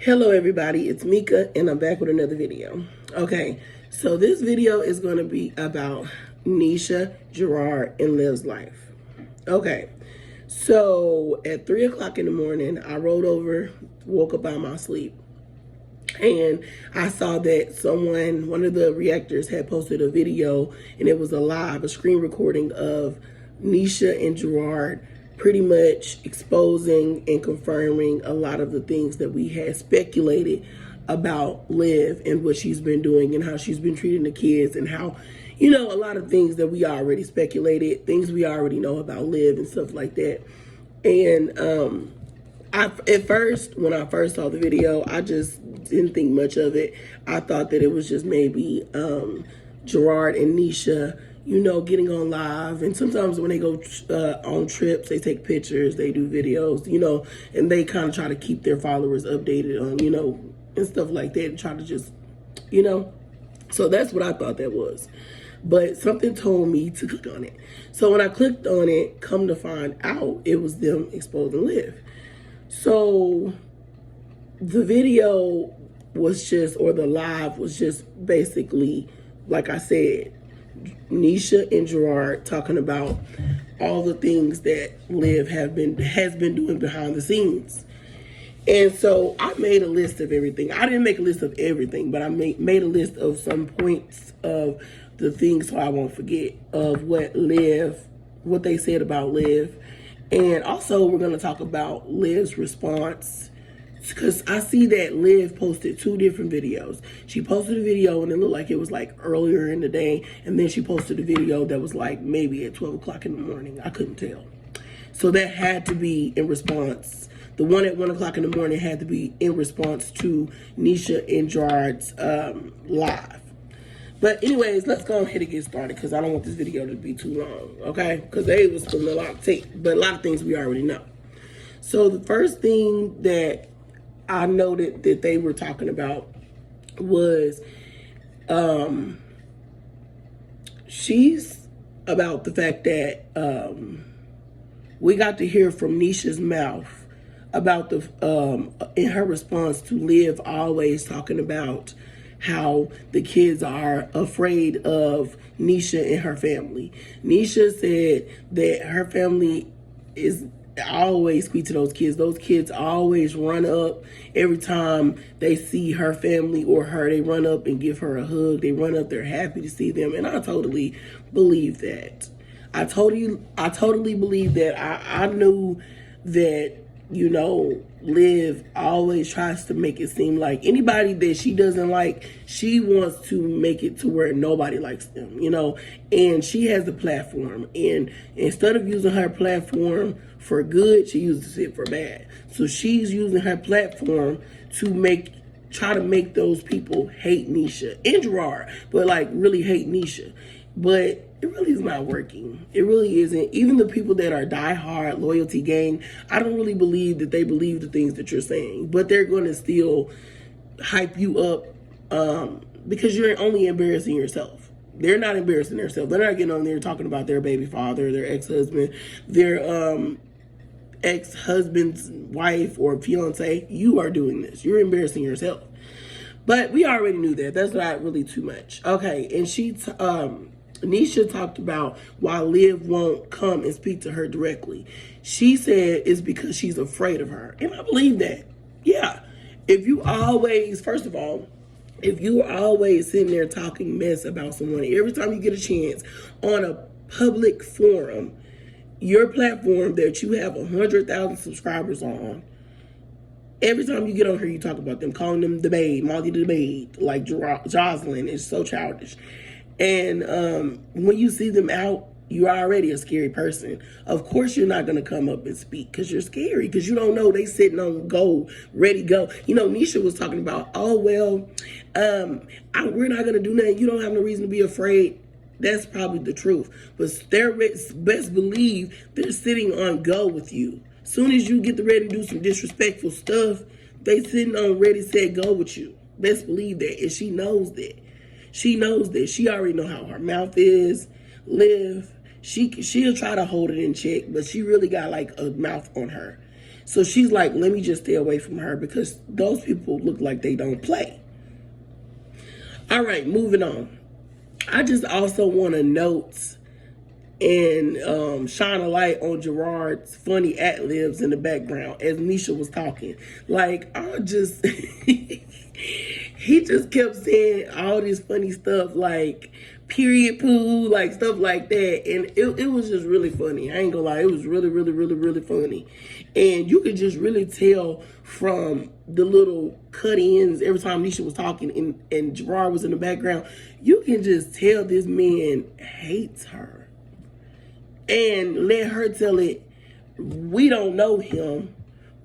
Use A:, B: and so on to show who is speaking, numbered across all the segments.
A: Hello everybody, it's Mika and I'm back with another video. Okay, so this video is going to be about Neisha, Jerrod, and Liv's life. Okay, so at 3 o'clock in the morning, I rolled over, woke up out of my sleep, and I saw that one of the reactors had posted a video, and it was a screen recording of Neisha and Jerrod pretty much exposing and confirming a lot of the things that we had speculated about Liv and what she's been doing and how she's been treating the kids and how, a lot of things that we already speculated, things we already know about Liv and stuff like that. And when I first saw the video, I just didn't think much of it. I thought that it was just maybe Jerrod and Neisha, getting on live. And sometimes when they go on trips, they take pictures, they do videos, and they kind of try to keep their followers updated on, and stuff like that, and try to just, So that's what I thought that was. But something told me to click on it. So when I clicked on it, come to find out, it was them exposing Liv. So the video was the live was just basically, like I said, Neisha and Jerrod talking about all the things that Liv has been doing behind the scenes. And so I made a list of everything. I didn't make a list of everything, but I made a list of some points of the things so I won't forget of what they said about Liv. And also we're going to talk about Liv's response, because I see that Liv posted two different videos. She posted a video and it looked like it was like earlier in the day, and then she posted a video that was like maybe at 12 o'clock in the morning. I couldn't tell. So that had to be in response. The one at 1 o'clock in the morning had to be in response to Neisha and Jerrod's live. But anyways, let's go ahead and get started, because I don't want this video to be too long, okay? Because they was spilling a lot of tape, but a lot of things we already know. So the first thing that I noted that they were talking about was she's about the fact that we got to hear from Neisha's mouth about in her response to Liv always talking about how the kids are afraid of Neisha and her family. Neisha said that her family is always speak to those kids. Those kids always run up every time they see her family or her. They run up and give her a hug. They run up. They're happy to see them. And I totally believe that. I totally believe that. I knew that, Liv always tries to make it seem like anybody that she doesn't like, she wants to make it to where nobody likes them, and she has the platform. And instead of using her platform for good, she uses it for bad. So she's using her platform to try to make those people hate Neisha and Jerrod, but like really hate Neisha. But it really is not working. It really isn't. Even the people that are diehard loyalty gang, I don't really believe that they believe the things that you're saying, but they're going to still hype you up because you're only embarrassing yourself. They're not embarrassing themselves. They're not getting on there talking about their baby father, their ex-husband, their ex-husband's wife or fiance. You are doing this. You're embarrassing yourself. But we already knew that. That's not really too much. Okay, and Neisha talked about why Liv won't come and speak to her directly. She said it's because she's afraid of her. And I believe that. Yeah. If you are always sitting there talking mess about someone, every time you get a chance on a public forum, your platform that you have 100,000 subscribers on, every time you get on here, you talk about them, calling them the babe, Molly the babe, like Jocelyn is so childish. And when you see them out, you're already a scary person. Of course, you're not going to come up and speak because you're scary, because you don't know they sitting on gold, ready to go. Neisha was talking about, we're not going to do nothing. You don't have no reason to be afraid. That's probably the truth. But they're best believe they're sitting on go with you. Soon as you get ready to do some disrespectful stuff, they sitting on ready, set, go with you. Best believe that. And she knows that. She knows that. She already know how her mouth is. Liv, she'll try to hold it in check, but she really got like a mouth on her. So she's like, let me just stay away from her because those people look like they don't play. All right, moving on. I just also want to note and shine a light on Jerrod's funny ad-libs in the background as Neisha was talking. Like, I just, he just kept saying all this funny stuff like period poo, like stuff like that. And it was just really funny. I ain't gonna lie, it was really, really, really, really funny. And you could just really tell from the little cut-ins every time Neisha was talking and Jerrod was in the background, you can just tell this man hates her. And let her tell it, we don't know him.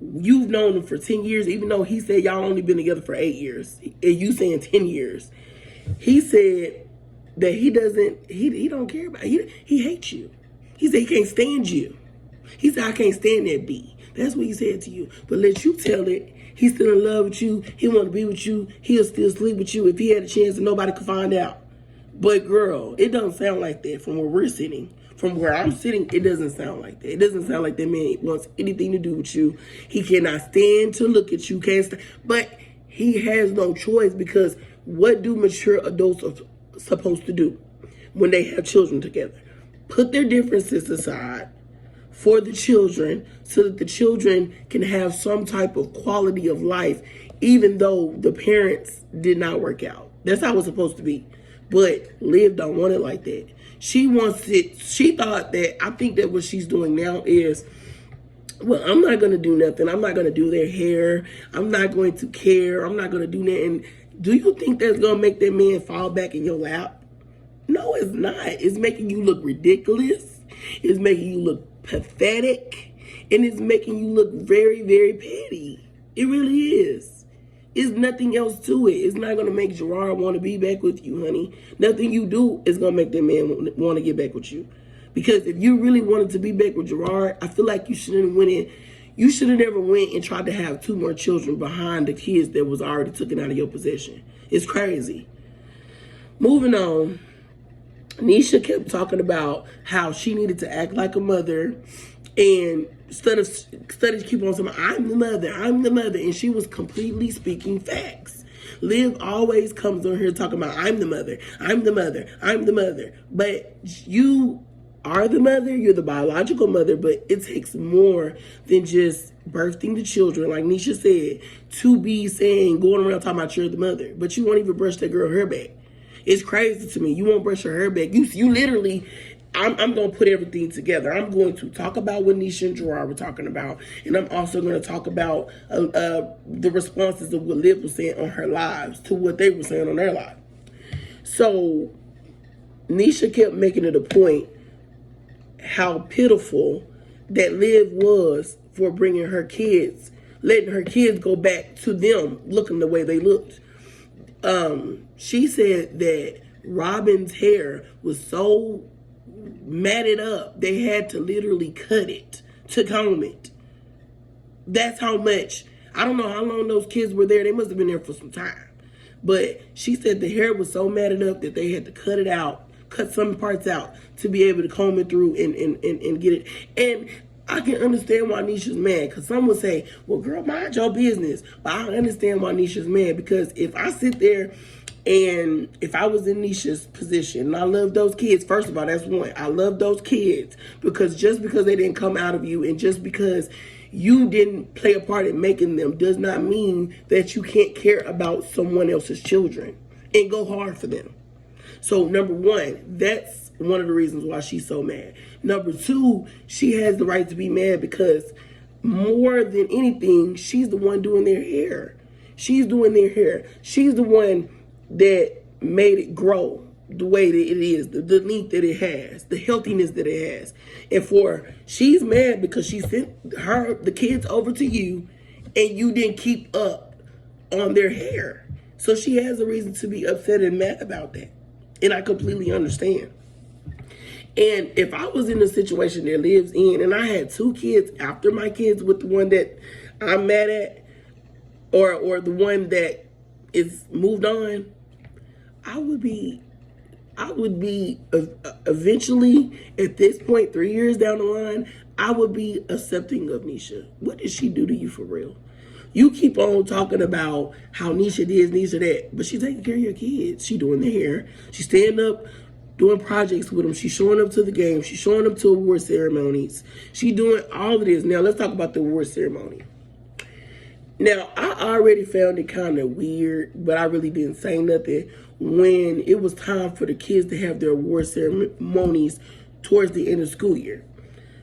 A: You've known him for 10 years, even though he said y'all only been together for 8 years. And you saying 10 years. He said that he don't care about it. He hates you. He said he can't stand you. He said, I can't stand that B. That's what he said to you. But let you tell it. He's still in love with you. He want to be with you. He'll still sleep with you if he had a chance and nobody could find out. But girl, it doesn't sound like that from where we're sitting. From where I'm sitting, it doesn't sound like that. It doesn't sound like that man wants anything to do with you. He cannot stand to look at you. Can't stand. But he has no choice because what do mature adults are supposed to do when they have children together? Put their differences aside for the children so that the children can have some type of quality of life, even though the parents did not work out. That's how it's supposed to be. But Liv don't want it like that. She wants it. She thought that, I think that what she's doing now is, well, I'm not going to do nothing. I'm not going to do their hair. I'm not going to care. I'm not going to do that. And do you think that's going to make that man fall back in your lap? No, it's not. It's making you look ridiculous. It's making you look pathetic. And it's making you look very, very petty. It really is. There's nothing else to it. It's not going to make Jerrod want to be back with you, honey. Nothing you do is going to make that man want to get back with you. Because if you really wanted to be back with Jerrod, I feel like you shouldn't you should have never went and tried to have 2 more children behind the kids that was already taken out of your possession. It's crazy. Moving on, Neisha kept talking about how she needed to act like a mother and studies keep on saying, I'm the mother. And she was completely speaking facts. Liv always comes on here talking about, I'm the mother. But you are the mother, you're the biological mother, but it takes more than just birthing the children, like Neisha said, to be going around talking about you're the mother. But you won't even brush that girl hair back. It's crazy to me. You won't brush her hair back. You literally... I'm going to put everything together. I'm going to talk about what Neisha and Jerrod were talking about. And I'm also going to talk about the responses of what Liv was saying on her lives to what they were saying on their live. So Neisha kept making it a point how pitiful that Liv was for bringing her kids, letting her kids go back to them looking the way they looked. She said that Robin's hair was so matted up, they had to literally cut it to comb it. That's how much. I don't know how long those kids were there. They must have been there for some time. But she said the hair was so matted up that they had to cut it out, cut some parts out to be able to comb it through and get it. And I can understand why Neisha's mad, because some would say, well, girl, mind your business. But I understand why Neisha's mad, because if I sit there and if I was in Neisha's position, and I love those kids, first of all, that's one. I love those kids because just because they didn't come out of you and just because you didn't play a part in making them does not mean that you can't care about someone else's children and go hard for them. So number one, that's one of the reasons why she's so mad. Number two, she has the right to be mad because more than anything, she's the one doing their hair. She's doing their hair. She's the one that made it grow the way that it is, the length that it has, the healthiness that it has. And she's mad because she sent the kids over to you and you didn't keep up on their hair. So she has a reason to be upset and mad about that. And I completely understand. And if I was in a situation that Liv's in and I had 2 kids after my kids with the one that I'm mad at or the one that is moved on, I would be eventually at this point, 3 years down the line, I would be accepting of Neisha. What did she do to you for real? You keep on talking about how Neisha this, Neisha that, but she's taking care of your kids. She doing their hair. She's staying up, doing projects with them. She's showing up to the games. She's showing up to award ceremonies. She's doing all of this. Now, let's talk about the award ceremony. Now, I already found it kind of weird, but I really didn't say nothing when it was time for the kids to have their award ceremonies towards the end of the school year.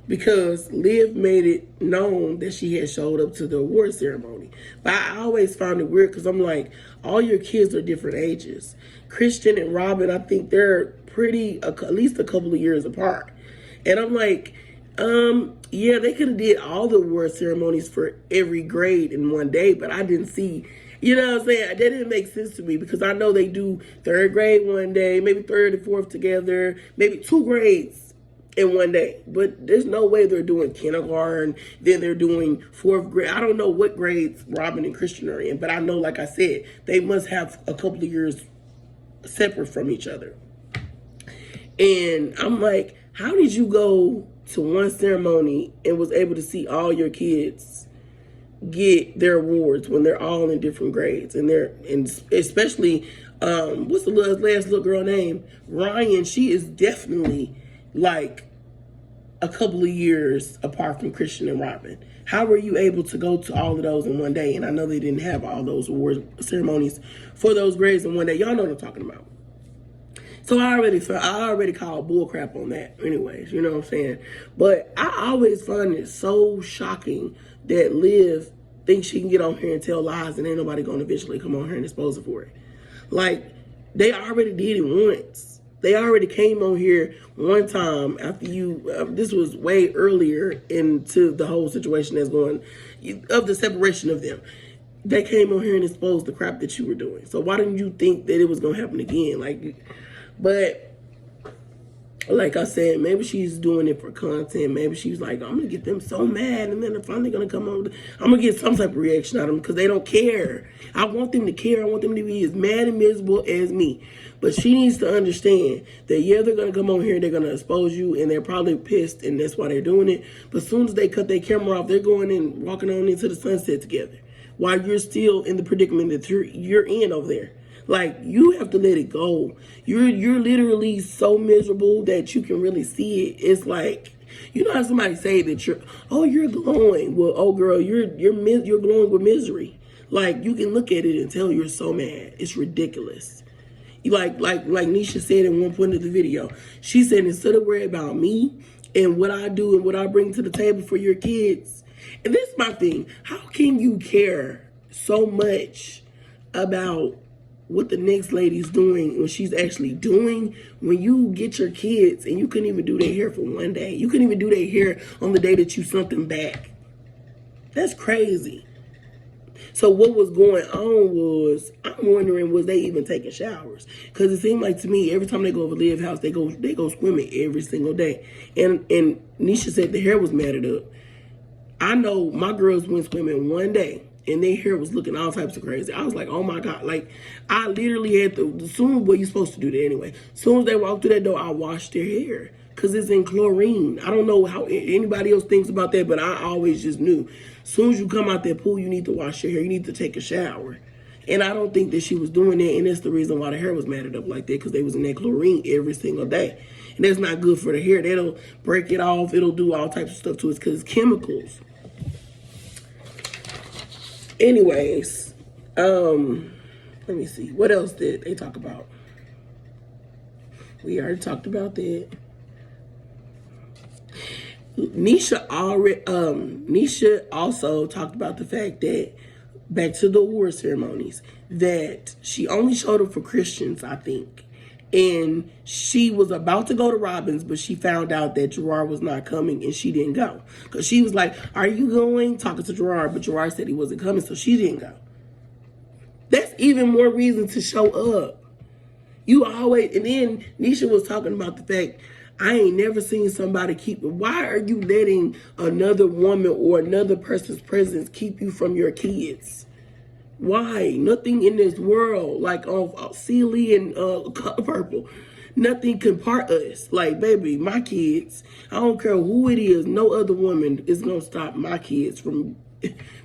A: Because Liv made it known that she had showed up to the award ceremony. But I always found it weird because I'm like, all your kids are different ages. Christian and Robin, I think they're pretty, at least a couple of years apart. And I'm like, yeah, they could have did all the award ceremonies for every grade in one day, but I didn't see, you know what I'm saying? That didn't make sense to me because I know they do third grade one day, maybe third and fourth together, maybe 2 grades in one day. But there's no way they're doing kindergarten, then they're doing 4th grade. I don't know what grades Robin and Christian are in, but I know, like I said, they must have a couple of years separate from each other. And I'm like, how did you go to one ceremony and was able to see all your kids get their awards when they're all in different grades? And especially, what's the last little girl name? Ryan, she is definitely like a couple of years apart from Christian and Robin. How were you able to go to all of those in one day? And I know they didn't have all those award ceremonies for those grades in one day. Y'all know what I'm talking about. So I already called bullcrap on that anyways, you know what I'm saying? But I always find it so shocking that Liv thinks she can get on here and tell lies and ain't nobody gonna eventually come on here and expose her for it. Like, they already did it once. They already came on here one time after you, this was way earlier into the whole situation that's going, of the separation of them. They came on here and exposed the crap that you were doing. So why didn't you think that it was going to happen again? But like I said, maybe she's doing it for content. Maybe she's like, I'm going to get them so mad, and then they're finally going to come on. I'm going to get some type of reaction out of them because they don't care. I want them to care. I want them to be as mad and miserable as me. But she needs to understand that, yeah, they're going to come on here, they're going to expose you, and they're probably pissed, and that's why they're doing it. But as soon as they cut their camera off, they're going and walking on into the sunset together while you're still in the predicament that you're in over there. Like, you have to let it go. You're literally so miserable that you can really see it. It's like, you know how somebody say that you're glowing. Well, oh girl, you're glowing with misery. Like, you can look at it and tell you're so mad. It's ridiculous. Like Neisha said in one point of the video, she said, instead of worrying about me and what I do and what I bring to the table for your kids, and this is my thing, how can you care so much about what the next lady's doing when she's actually doing, when you get your kids and you couldn't even do their hair for one day? You couldn't even do their hair on the day that you sent them back. That's crazy. So what was going on was, I'm wondering, was they even taking showers? Because it seemed like to me, every time they go over Liv's house, they go swimming every single day. And Neisha said the hair was matted up. I know my girls went swimming one day, and their hair was looking all types of crazy. I was like, oh my God. Like, I literally had to, well, you're supposed to do that anyway. As soon as they walked through that door, I washed their hair. Because it's in chlorine. I don't know how anybody else thinks about that, but I always just knew. As soon as you come out that pool, you need to wash your hair. You need to take a shower. And I don't think that she was doing that, and that's the reason why the hair was matted up like that, because they was in that chlorine every single day. And that's not good for the hair. That'll break it off. It'll do all types of stuff to it because it's chemicals. Anyways, let me see. What else did they talk about? We already talked about that. Neisha also talked about the fact that, back to the award ceremonies, that she only showed up for Christians, I think. And she was about to go to Robin's, but she found out that Jerrod was not coming, and she didn't go. Because she was like, are you going? Talking to Jerrod, but Jerrod said he wasn't coming, so she didn't go. That's even more reason to show up. You always, and then Neisha was talking about the fact, I ain't never seen somebody why are you letting another woman or another person's presence keep you from your kids? Why? Nothing in this world, like Celie and Color Purple, Nothing can part us. Like, baby, my kids, I don't care who it is, no other woman is gonna stop my kids from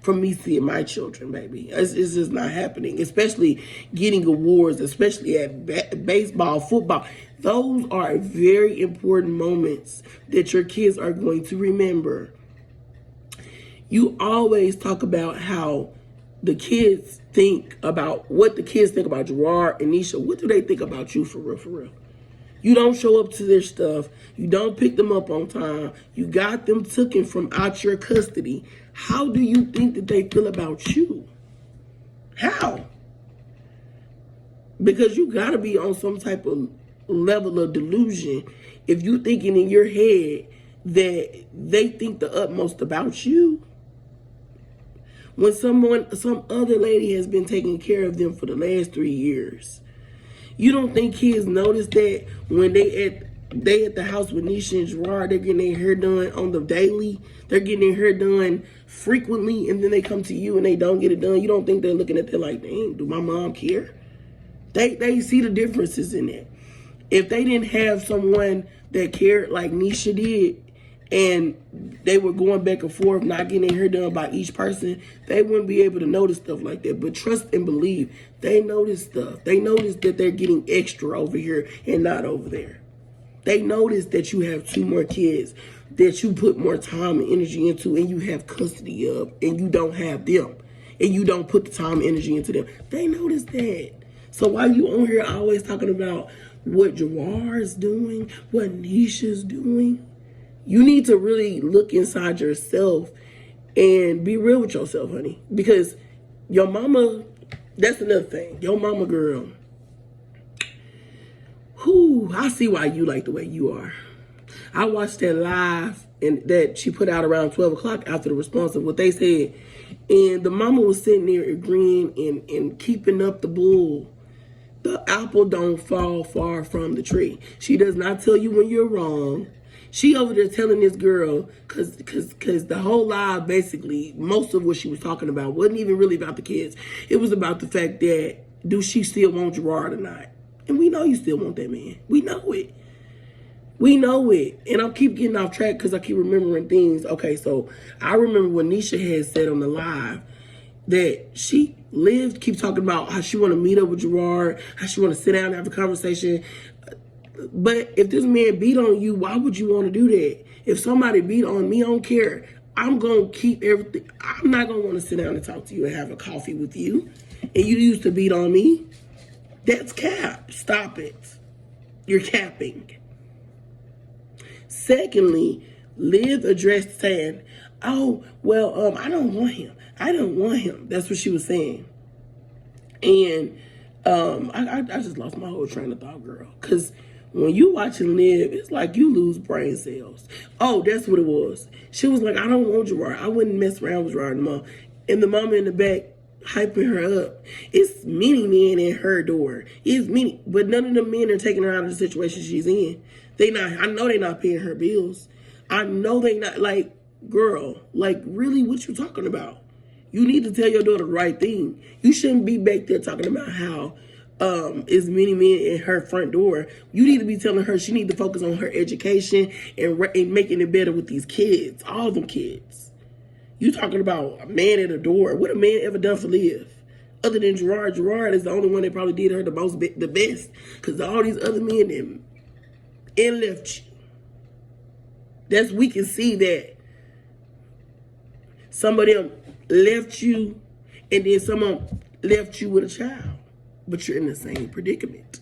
A: me seeing my children, baby. It's just not happening. Especially getting awards, especially at baseball, football. Those are very important moments that your kids are going to remember. You always talk about how the kids think about what the kids think about Jerrod and Neisha. What do they think about you, for real, for real? You don't show up to their stuff. You don't pick them up on time. You got them taken from out your custody. How do you think that they feel about you? How? Because you got to be on some type of level of delusion if you thinking in your head that they think the utmost about you. When some other lady has been taking care of them for the last 3 years. You don't think kids notice that when they at the house with Neisha and Jerrod, they're getting their hair done on the daily. They're getting their hair done frequently, and then they come to you and they don't get it done. You don't think they're looking at it like, dang, do my mom care? They see the differences in it. If they didn't have someone that cared like Neisha did, and they were going back and forth, not getting their hair done by each person, they wouldn't be able to notice stuff like that. But trust and believe, they notice stuff. They notice that they're getting extra over here and not over there. They notice that you have 2 more kids that you put more time and energy into and you have custody of, and you don't have them. And you don't put the time and energy into them. They notice that. So why you on here always talking about what Jerrod's doing, what Neisha's doing? You need to really look inside yourself and be real with yourself, honey. Because your mama, that's another thing. Your mama, girl. I see why you like the way you are. I watched that live and that she put out around 12 o'clock after the response of what they said. And the mama was sitting there agreeing and keeping up the bull. The apple don't fall far from the tree. She does not tell you when you're wrong. She over there telling this girl, cause the whole live, basically, most of what she was talking about wasn't even really about the kids. It was about the fact that, do she still want Jerrod or not? And we know you still want that man. We know it. We know it. And I keep getting off track because I keep remembering things. Okay, so I remember when Neisha had said on the live that she keep talking about how she want to meet up with Jerrod, how she want to sit down and have a conversation. But if this man beat on you, why would you want to do that? If somebody beat on me, I don't care. I'm going to keep everything. I'm not going to want to sit down and talk to you and have a coffee with you. And you used to beat on me. That's cap. Stop it. You're capping. Secondly, Liv addressed saying, oh, well, I don't want him. I don't want him. That's what she was saying. And I just lost my whole train of thought, girl. Because when you watching Liv, it's like you lose brain cells. Oh, that's what it was. She was like, I don't want Jerrod. I wouldn't mess around with Jerrod anymore. And the mama in the back hyping her up. It's many men in her door. It's many, but none of the men are taking her out of the situation she's in. I know they not paying her bills. I know they not, like, girl, like, really, what you talking about? You need to tell your daughter the right thing. You shouldn't be back there talking about how is many men in her front door. You need to be telling her she need to focus on her education and making it better with these kids, all them kids. You talking about a man at a door. What a man ever done for Liv? Other than Jerrod. Jerrod is the only one that probably did her the best. Because all these other men them and left you. We can see that some of them left you and then some of them left you with a child. But you're in the same predicament.